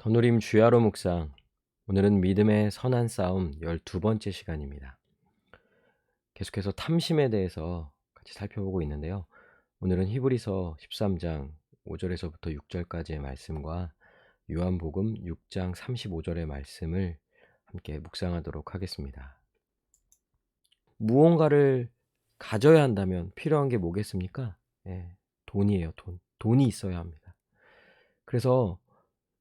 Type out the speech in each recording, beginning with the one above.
더누림 주야로 묵상. 오늘은 믿음의 선한 싸움 12번째 시간입니다. 계속해서 탐심에 대해서 같이 살펴보고 있는데요. 오늘은 히브리서 13장 5절에서부터 6절까지의 말씀과 요한복음 6장 35절의 말씀을 함께 묵상하도록 하겠습니다. 무언가를 가져야 한다면 필요한 게 뭐겠습니까? 돈이에요. 돈이 있어야 합니다. 그래서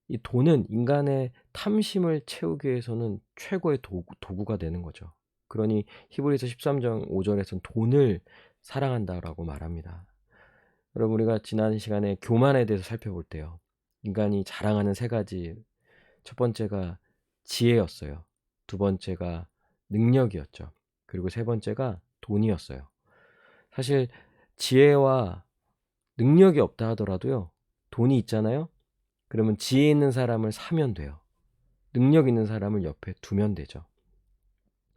이 돈은 인간의 탐심을 채우기 위해서는 최고의 도구가 되는 거죠. 그러니 히브리서 13장 5절에서는 돈을 사랑한다라고 말합니다. 여러분, 우리가 지난 시간에 교만에 대해서 살펴볼 때요, 인간이 자랑하는 세 가지, 첫 번째가 지혜였어요. 두 번째가 능력이었죠. 그리고 세 번째가 돈이었어요. 사실 지혜와 능력이 없다 하더라도요, 돈이 있잖아요. 그러면 지혜 있는 사람을 사면 돼요. 능력 있는 사람을 옆에 두면 되죠.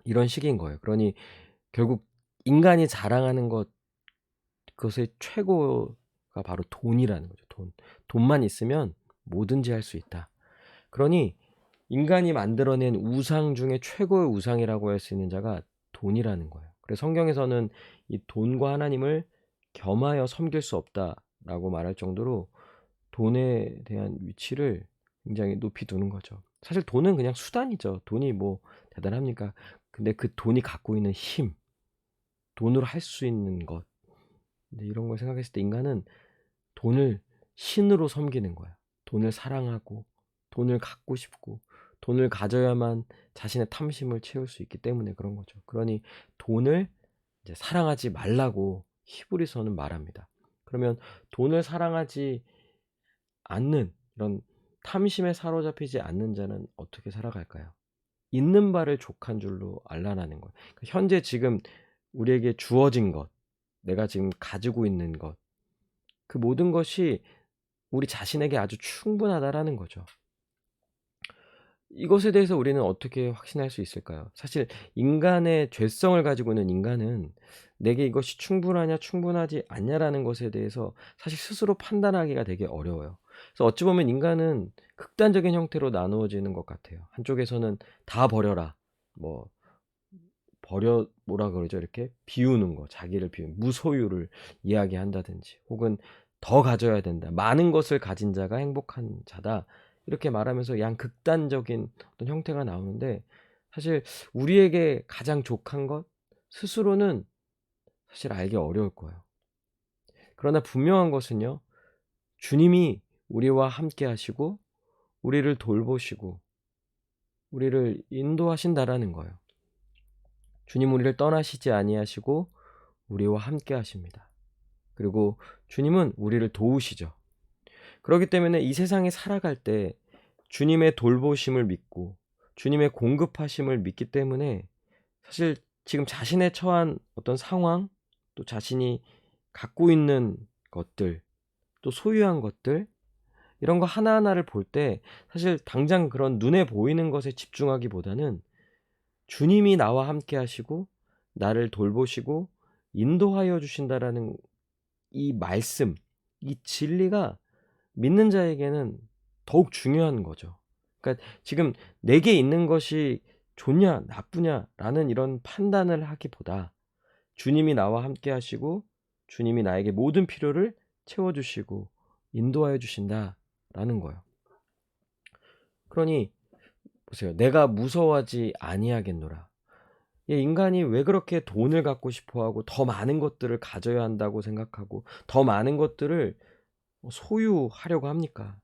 이런 식인 거예요. 그러니 결국 인간이 자랑하는 그것의 최고가 바로 돈이라는 거죠. 돈만 있으면 뭐든지 할 수 있다. 그러니 인간이 만들어낸 우상 중에 최고의 우상이라고 할 수 있는 자가 돈이라는 거예요. 그래서 성경에서는 이 돈과 하나님을 겸하여 섬길 수 없다라고 말할 정도로 돈에 대한 위치를 굉장히 높이 두는 거죠. 사실 돈은 그냥 수단이죠. 돈이 뭐 대단합니까? 근데 그 돈이 갖고 있는 힘, 돈으로 할 수 있는 것, 근데 이런 걸 생각했을 때 인간은 돈을 신으로 섬기는 거야. 돈을 사랑하고, 돈을 갖고 싶고, 돈을 가져야만 자신의 탐심을 채울 수 있기 때문에 그런 거죠. 그러니 돈을 이제 사랑하지 말라고 히브리서는 말합니다. 그러면 돈을 사랑하지 않는, 이런 탐심에 사로잡히지 않는 자는 어떻게 살아갈까요? 있는 바를 족한 줄로 알라라는 거예요. 현재 지금 우리에게 주어진 것, 내가 지금 가지고 있는 것, 그 모든 것이 우리 자신에게 아주 충분하다라는 거죠. 이것에 대해서 우리는 어떻게 확신할 수 있을까요? 사실 인간의 죄성을 가지고 있는 인간은 내게 이것이 충분하냐 충분하지 않냐라는 것에 대해서 사실 스스로 판단하기가 되게 어려워요. 그래서 어찌 보면 인간은 극단적인 형태로 나누어지는 것 같아요. 한쪽에서는 다 버려라. 뭐 뭐라 그러죠? 이렇게 비우는 거, 자기를 비우는 무소유를 이야기한다든지, 혹은 더 가져야 된다. 많은 것을 가진 자가 행복한 자다. 이렇게 말하면서 양극단적인 어떤 형태가 나오는데, 사실 우리에게 가장 족한 것 스스로는 사실 알기 어려울 거예요. 그러나 분명한 것은요, 주님이 우리와 함께 하시고 우리를 돌보시고 우리를 인도하신다라는 거예요. 주님 우리를 떠나시지 아니하시고 우리와 함께 하십니다. 그리고 주님은 우리를 도우시죠. 그렇기 때문에 이 세상에 살아갈 때 주님의 돌보심을 믿고 주님의 공급하심을 믿기 때문에, 사실 지금 자신의 처한 어떤 상황, 또 자신이 갖고 있는 것들, 또 소유한 것들, 이런 거 하나하나를 볼 때 사실 당장 그런 눈에 보이는 것에 집중하기보다는 주님이 나와 함께 하시고 나를 돌보시고 인도하여 주신다라는 이 말씀, 이 진리가 믿는 자에게는 더욱 중요한 거죠. 그러니까 지금 내게 있는 것이 좋냐 나쁘냐라는 이런 판단을 하기보다 주님이 나와 함께 하시고 주님이 나에게 모든 필요를 채워 주시고 인도하여 주신다라는 거예요. 그러니 보세요. 내가 무서워하지 아니하겠노라. 인간이 왜 그렇게 돈을 갖고 싶어 하고 더 많은 것들을 가져야 한다고 생각하고 더 많은 것들을 소유하려고 합니까?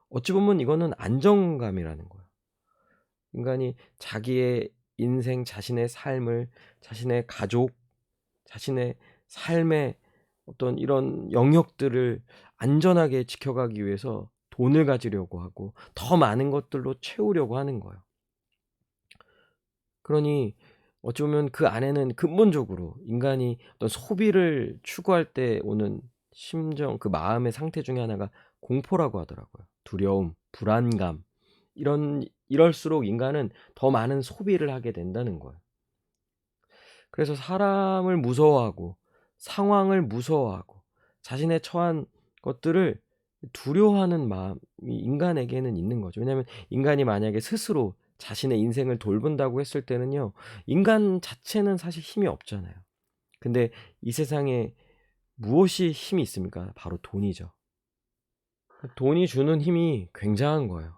어찌 보면 이거는 안정감이라는 거예요. 인간이 자기의 인생, 자신의 삶을, 자신의 가족, 자신의 삶의 어떤 이런 영역들을 안전하게 지켜가기 위해서 돈을 가지려고 하고 더 많은 것들로 채우려고 하는 거예요. 그러니 어찌 보면 그 안에는 근본적으로 인간이 어떤 소비를 추구할 때 오는 심정, 그 마음의 상태 중에 하나가 공포라고 하더라고요. 두려움, 불안감, 이럴수록 인간은 더 많은 소비를 하게 된다는 거예요. 그래서 사람을 무서워하고 상황을 무서워하고 자신의 처한 것들을 두려워하는 마음이 인간에게는 있는 거죠. 왜냐하면 인간이 만약에 스스로 자신의 인생을 돌본다고 했을 때는요. 인간 자체는 사실 힘이 없잖아요. 근데 이 세상에 무엇이 힘이 있습니까? 바로 돈이죠. 돈이 주는 힘이 굉장한 거예요.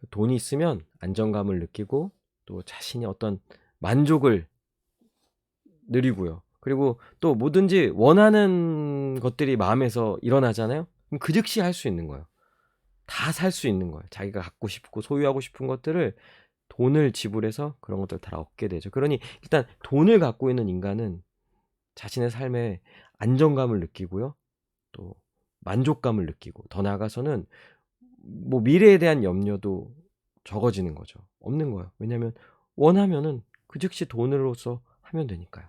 돈이 있으면 안정감을 느끼고 또 자신이 어떤 만족을 느리고요. 그리고 또 뭐든지 원하는 것들이 마음에서 일어나잖아요. 그럼 그 즉시 할 수 있는 거예요. 다 살 수 있는 거예요. 자기가 갖고 싶고 소유하고 싶은 것들을 돈을 지불해서 그런 것들을 다 얻게 되죠. 그러니 일단 돈을 갖고 있는 인간은 자신의 삶에 안정감을 느끼고요. 또 만족감을 느끼고 더 나아가서는 뭐 미래에 대한 염려도 적어지는 거죠. 없는 거예요. 왜냐하면 원하면은 그 즉시 돈으로서 하면 되니까요.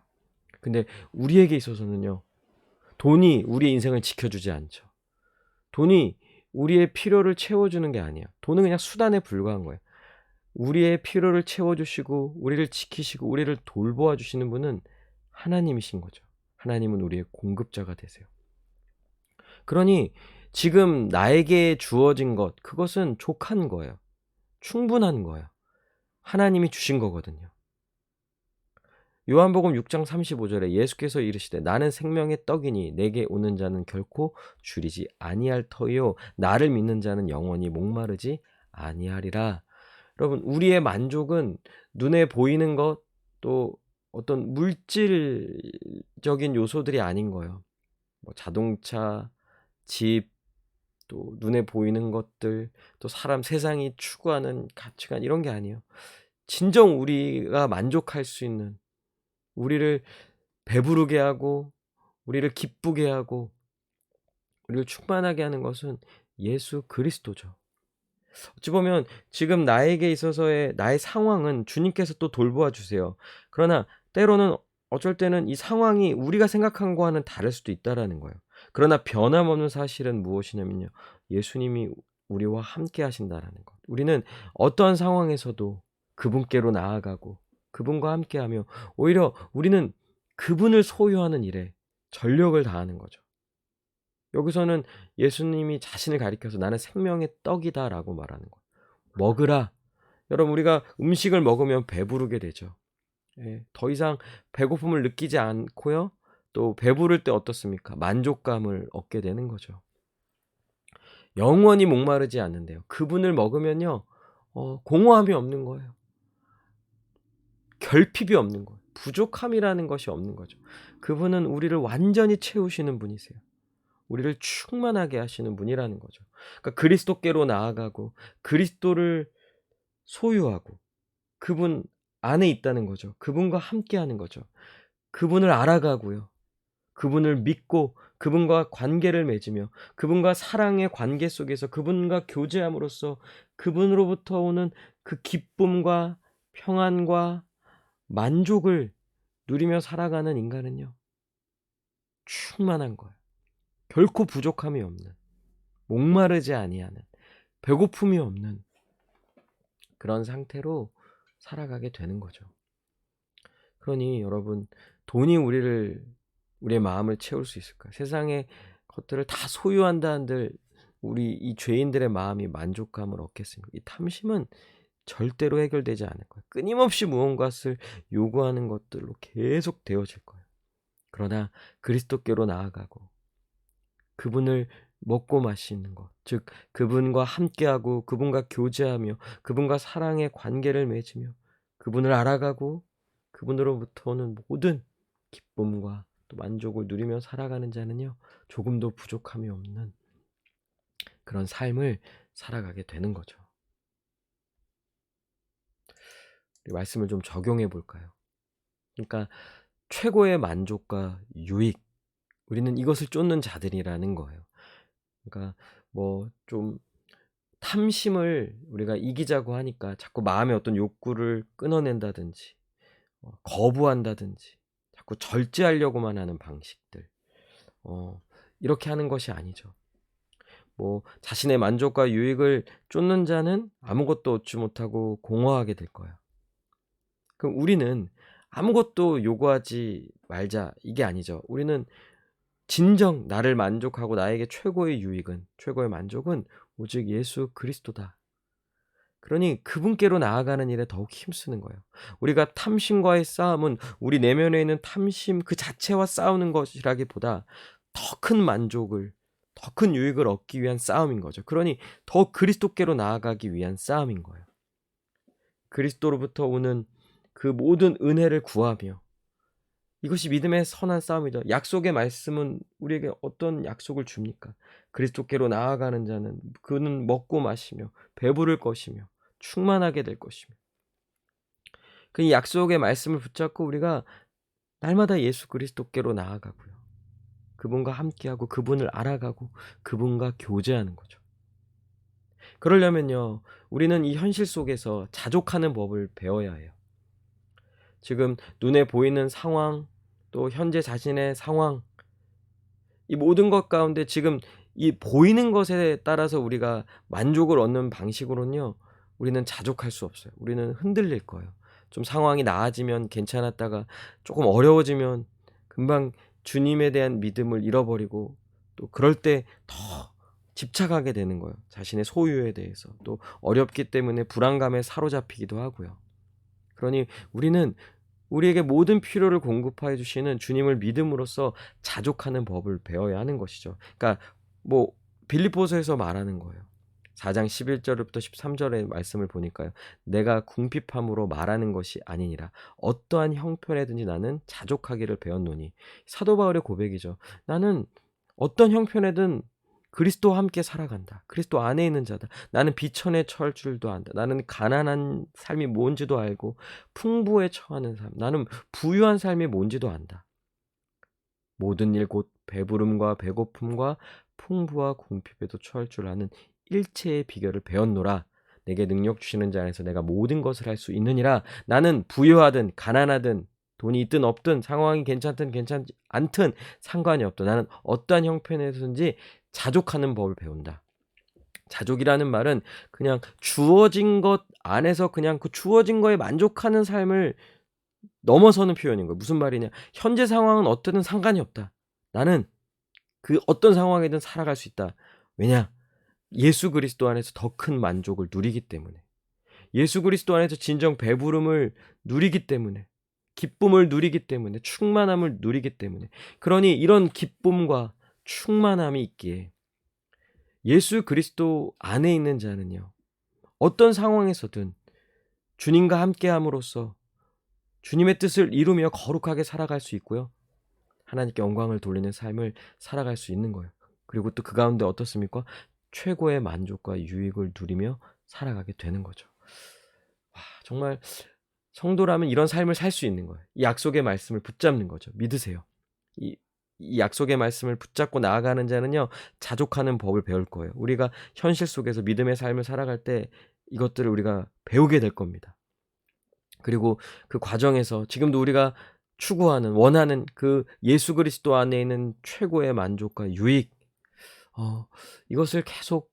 근데 우리에게 있어서는요. 돈이 우리의 인생을 지켜주지 않죠. 돈이 우리의 필요를 채워주는 게 아니에요. 돈은 그냥 수단에 불과한 거예요. 우리의 필요를 채워주시고 우리를 지키시고 우리를 돌보아 주시는 분은 하나님이신 거죠. 하나님은 우리의 공급자가 되세요. 그러니 지금 나에게 주어진 것 그것은 족한 거예요. 충분한 거예요. 하나님이 주신 거거든요. 요한복음 6장 35절에 예수께서 이르시되 나는 생명의 떡이니 내게 오는 자는 결코 줄이지 아니할 터요 나를 믿는 자는 영원히 목마르지 아니하리라. 여러분 우리의 만족은 눈에 보이는 것 또 어떤 물질적인 요소들이 아닌 거예요. 뭐 자동차, 집, 또 눈에 보이는 것들, 또 사람 세상이 추구하는 가치관 이런 게 아니에요. 진정 우리가 만족할 수 있는 우리를 배부르게 하고 우리를 기쁘게 하고 우리를 충만하게 하는 것은 예수 그리스도죠. 어찌 보면 지금 나에게 있어서의 나의 상황은 주님께서 또 돌보아 주세요. 그러나 때로는 어쩔 때는 이 상황이 우리가 생각한 거와는 다를 수도 있다라는 거예요. 그러나 변함없는 사실은 무엇이냐면요. 예수님이 우리와 함께 하신다라는 것. 우리는 어떠한 상황에서도 그분께로 나아가고 그분과 함께하며 오히려 우리는 그분을 소유하는 일에 전력을 다하는 거죠. 여기서는 예수님이 자신을 가리켜서 나는 생명의 떡이다라고 말하는 거예요. 먹으라. 여러분 우리가 음식을 먹으면 배부르게 되죠. 예, 더 이상 배고픔을 느끼지 않고요. 또 배부를 때 어떻습니까? 만족감을 얻게 되는 거죠. 영원히 목마르지 않는데요. 그분을 먹으면요. 공허함이 없는 거예요. 결핍이 없는 거예요. 부족함이라는 것이 없는 거죠. 그분은 우리를 완전히 채우시는 분이세요. 우리를 충만하게 하시는 분이라는 거죠. 그러니까 그리스도께로 나아가고 그리스도를 소유하고 그분 안에 있다는 거죠. 그분과 함께하는 거죠. 그분을 알아가고요. 그분을 믿고 그분과 관계를 맺으며 그분과 사랑의 관계 속에서 그분과 교제함으로써 그분으로부터 오는 그 기쁨과 평안과 만족을 누리며 살아가는 인간은요. 충만한 거예요. 결코 부족함이 없는, 목마르지 아니하는, 배고픔이 없는 그런 상태로 살아가게 되는 거죠. 그러니 여러분 돈이 우리의 마음을 채울 수 있을까요? 세상의 것들을 다 소유한다 한들 우리 이 죄인들의 마음이 만족감을 얻겠습니까? 이 탐심은 절대로 해결되지 않을 거예요. 끊임없이 무언가를 요구하는 것들로 계속 되어질 거예요. 그러나 그리스도께로 나아가고 그분을 먹고 마시는 것, 즉 그분과 함께하고 그분과 교제하며 그분과 사랑의 관계를 맺으며 그분을 알아가고 그분으로부터 오는 모든 기쁨과 또 만족을 누리며 살아가는 자는요. 조금도 부족함이 없는 그런 삶을 살아가게 되는 거죠. 이 말씀을 좀 적용해 볼까요? 그러니까 최고의 만족과 유익, 우리는 이것을 쫓는 자들이라는 거예요. 그러니까 뭐 좀 탐심을 우리가 이기자고 하니까 자꾸 마음의 어떤 욕구를 끊어낸다든지 거부한다든지 자꾸 절제하려고만 하는 방식들 이렇게 하는 것이 아니죠. 뭐 자신의 만족과 유익을 쫓는 자는 아무것도 얻지 못하고 공허하게 될 거야. 그럼 우리는 아무것도 요구하지 말자 이게 아니죠. 우리는 진정 나를 만족하고 나에게 최고의 유익은, 최고의 만족은 오직 예수 그리스도다. 그러니 그분께로 나아가는 일에 더욱 힘쓰는 거예요. 우리가 탐심과의 싸움은 우리 내면에 있는 탐심 그 자체와 싸우는 것이라기보다 더 큰 만족을, 더 큰 유익을 얻기 위한 싸움인 거죠. 그러니 더 그리스도께로 나아가기 위한 싸움인 거예요. 그리스도로부터 오는 그 모든 은혜를 구하며, 이것이 믿음의 선한 싸움이죠. 약속의 말씀은 우리에게 어떤 약속을 줍니까? 그리스도께로 나아가는 자는 그는 먹고 마시며 배부를 것이며 충만하게 될 것이며, 그 약속의 말씀을 붙잡고 우리가 날마다 예수 그리스도께로 나아가고요. 그분과 함께하고 그분을 알아가고 그분과 교제하는 거죠. 그러려면요, 우리는 이 현실 속에서 자족하는 법을 배워야 해요. 지금 눈에 보이는 상황, 또 현재 자신의 상황, 이 모든 것 가운데 지금 이 보이는 것에 따라서 우리가 만족을 얻는 방식으로는요, 우리는 자족할 수 없어요. 우리는 흔들릴 거예요. 좀 상황이 나아지면 괜찮았다가 조금 어려워지면 금방 주님에 대한 믿음을 잃어버리고, 또 그럴 때 더 집착하게 되는 거예요. 자신의 소유에 대해서. 또 어렵기 때문에 불안감에 사로잡히기도 하고요. 그러니 우리는 우리에게 모든 필요를 공급하여 주시는 주님을 믿음으로써 자족하는 법을 배워야 하는 것이죠. 그러니까 뭐 빌립보서에서 말하는 거예요. 4장 11절부터 13절의 말씀을 보니까요. 내가 궁핍함으로 말하는 것이 아니니라. 어떠한 형편에든지 나는 자족하기를 배웠노니. 사도 바울의 고백이죠. 나는 어떤 형편에든 그리스도와 함께 살아간다. 그리스도 안에 있는 자다. 나는 비천에 처할 줄도 안다. 나는 가난한 삶이 뭔지도 알고 풍부에 처하는 삶, 나는 부유한 삶이 뭔지도 안다. 모든 일 곧 배부름과 배고픔과 풍부와 궁핍에도 처할 줄 아는 일체의 비결을 배웠노라. 내게 능력 주시는 자 안에서 내가 모든 것을 할 수 있느니라. 나는 부유하든 가난하든 돈이 있든 없든 상황이 괜찮든 괜찮지 않든 상관이 없다. 나는 어떠한 형편에서든지 자족하는 법을 배운다. 자족이라는 말은 그냥 주어진 것 안에서 그냥 그 주어진 거에 만족하는 삶을 넘어서는 표현인 거예요. 무슨 말이냐? 현재 상황은 어떻든 상관이 없다. 나는 그 어떤 상황이든 살아갈 수 있다. 왜냐? 예수 그리스도 안에서 더 큰 만족을 누리기 때문에. 예수 그리스도 안에서 진정 배부름을 누리기 때문에. 기쁨을 누리기 때문에. 충만함을 누리기 때문에. 그러니 이런 기쁨과 충만함이 있기에 예수 그리스도 안에 있는 자는요, 어떤 상황에서든 주님과 함께함으로써 주님의 뜻을 이루며 거룩하게 살아갈 수 있고요. 하나님께 영광을 돌리는 삶을 살아갈 수 있는 거예요. 그리고 또 그 가운데 어떻습니까? 최고의 만족과 유익을 누리며 살아가게 되는 거죠. 와, 정말 성도라면 이런 삶을 살 수 있는 거예요. 이 약속의 말씀을 붙잡는 거죠. 믿으세요. 이, 이 약속의 말씀을 붙잡고 나아가는 자는요, 자족하는 법을 배울 거예요. 우리가 현실 속에서 믿음의 삶을 살아갈 때 이것들을 우리가 배우게 될 겁니다. 그리고 그 과정에서 지금도 우리가 추구하는, 원하는 그 예수 그리스도 안에 있는 최고의 만족과 유익, 이것을 계속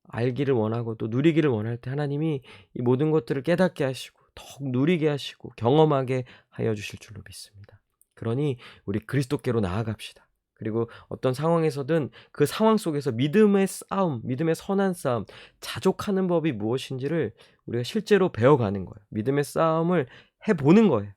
알기를 원하고 또 누리기를 원할 때 하나님이 이 모든 것들을 깨닫게 하시고 더욱 누리게 하시고 경험하게 하여 주실 줄로 믿습니다. 그러니 우리 그리스도께로 나아갑시다. 그리고 어떤 상황에서든 그 상황 속에서 믿음의 싸움, 믿음의 선한 싸움, 자족하는 법이 무엇인지를 우리가 실제로 배워가는 거예요. 믿음의 싸움을 해보는 거예요.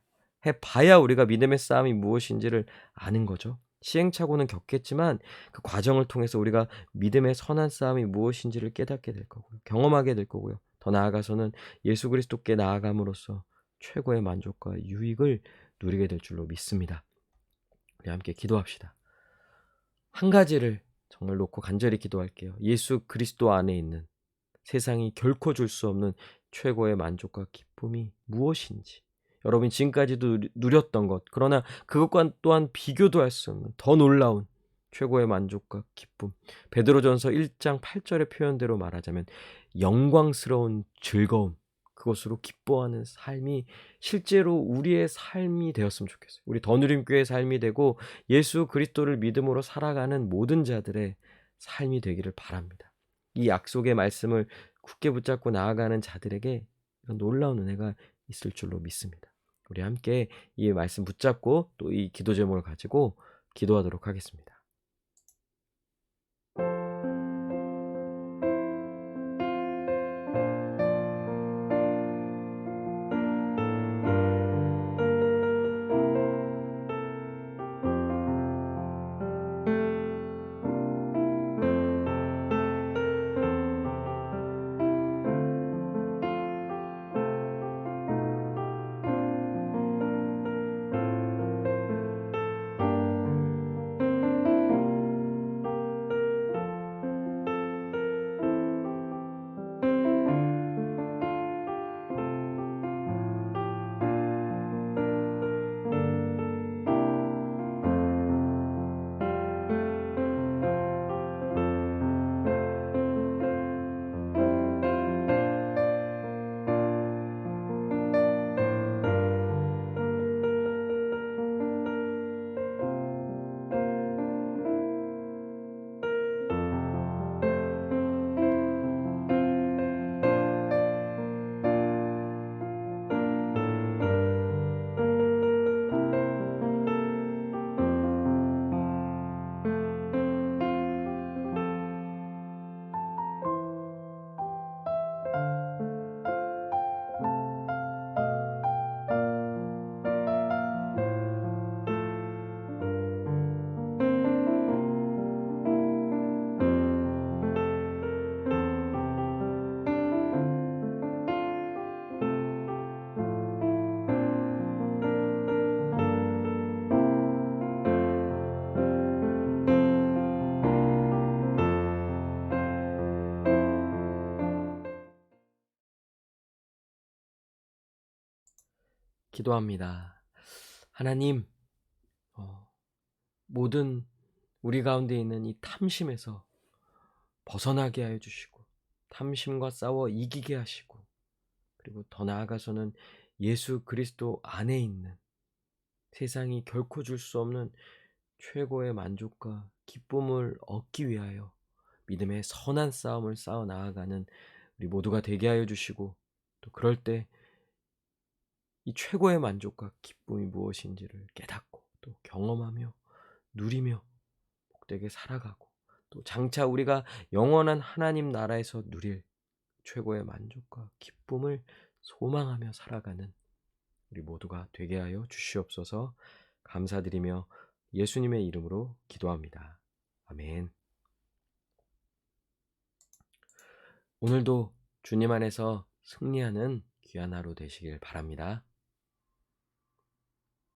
해봐야 우리가 믿음의 싸움이 무엇인지를 아는 거죠. 시행착오는 겪겠지만 그 과정을 통해서 우리가 믿음의 선한 싸움이 무엇인지를 깨닫게 될 거고요. 경험하게 될 거고요. 더 나아가서는 예수 그리스도께 나아감으로써 최고의 만족과 유익을 누리게 될 줄로 믿습니다. 우리 함께 기도합시다. 한 가지를 정말 놓고 간절히 기도할게요. 예수 그리스도 안에 있는 세상이 결코 줄 수 없는 최고의 만족과 기쁨이 무엇인지, 여러분이 지금까지도 누렸던 것, 그러나 그것과 또한 비교도 할 수 없는 더 놀라운 최고의 만족과 기쁨, 베드로전서 1장 8절의 표현대로 말하자면 영광스러운 즐거움, 그것으로 기뻐하는 삶이 실제로 우리의 삶이 되었으면 좋겠어요. 우리 더누림교회의 삶이 되고 예수 그리스도를 믿음으로 살아가는 모든 자들의 삶이 되기를 바랍니다. 이 약속의 말씀을 굳게 붙잡고 나아가는 자들에게 이런 놀라운 은혜가 있을 줄로 믿습니다. 우리 함께 이 말씀 붙잡고 또 이 기도 제목을 가지고 기도하도록 하겠습니다. 기도합니다. 하나님, 어, 모든 우리 가운데 있는 이 탐심에서 벗어나게 하여 주시고, 탐심과 싸워 이기게 하시고, 그리고 더 나아가서는 예수 그리스도 안에 있는 세상이 결코 줄 수 없는 최고의 만족과 기쁨을 얻기 위하여 믿음의 선한 싸움을 싸워 나아가는 우리 모두가 되게 하여 주시고, 또 그럴 때 이 최고의 만족과 기쁨이 무엇인지를 깨닫고 또 경험하며 누리며 복되게 살아가고, 또 장차 우리가 영원한 하나님 나라에서 누릴 최고의 만족과 기쁨을 소망하며 살아가는 우리 모두가 되게 하여 주시옵소서. 감사드리며 예수님의 이름으로 기도합니다. 아멘. 오늘도 주님 안에서 승리하는 귀한 하루 되시길 바랍니다.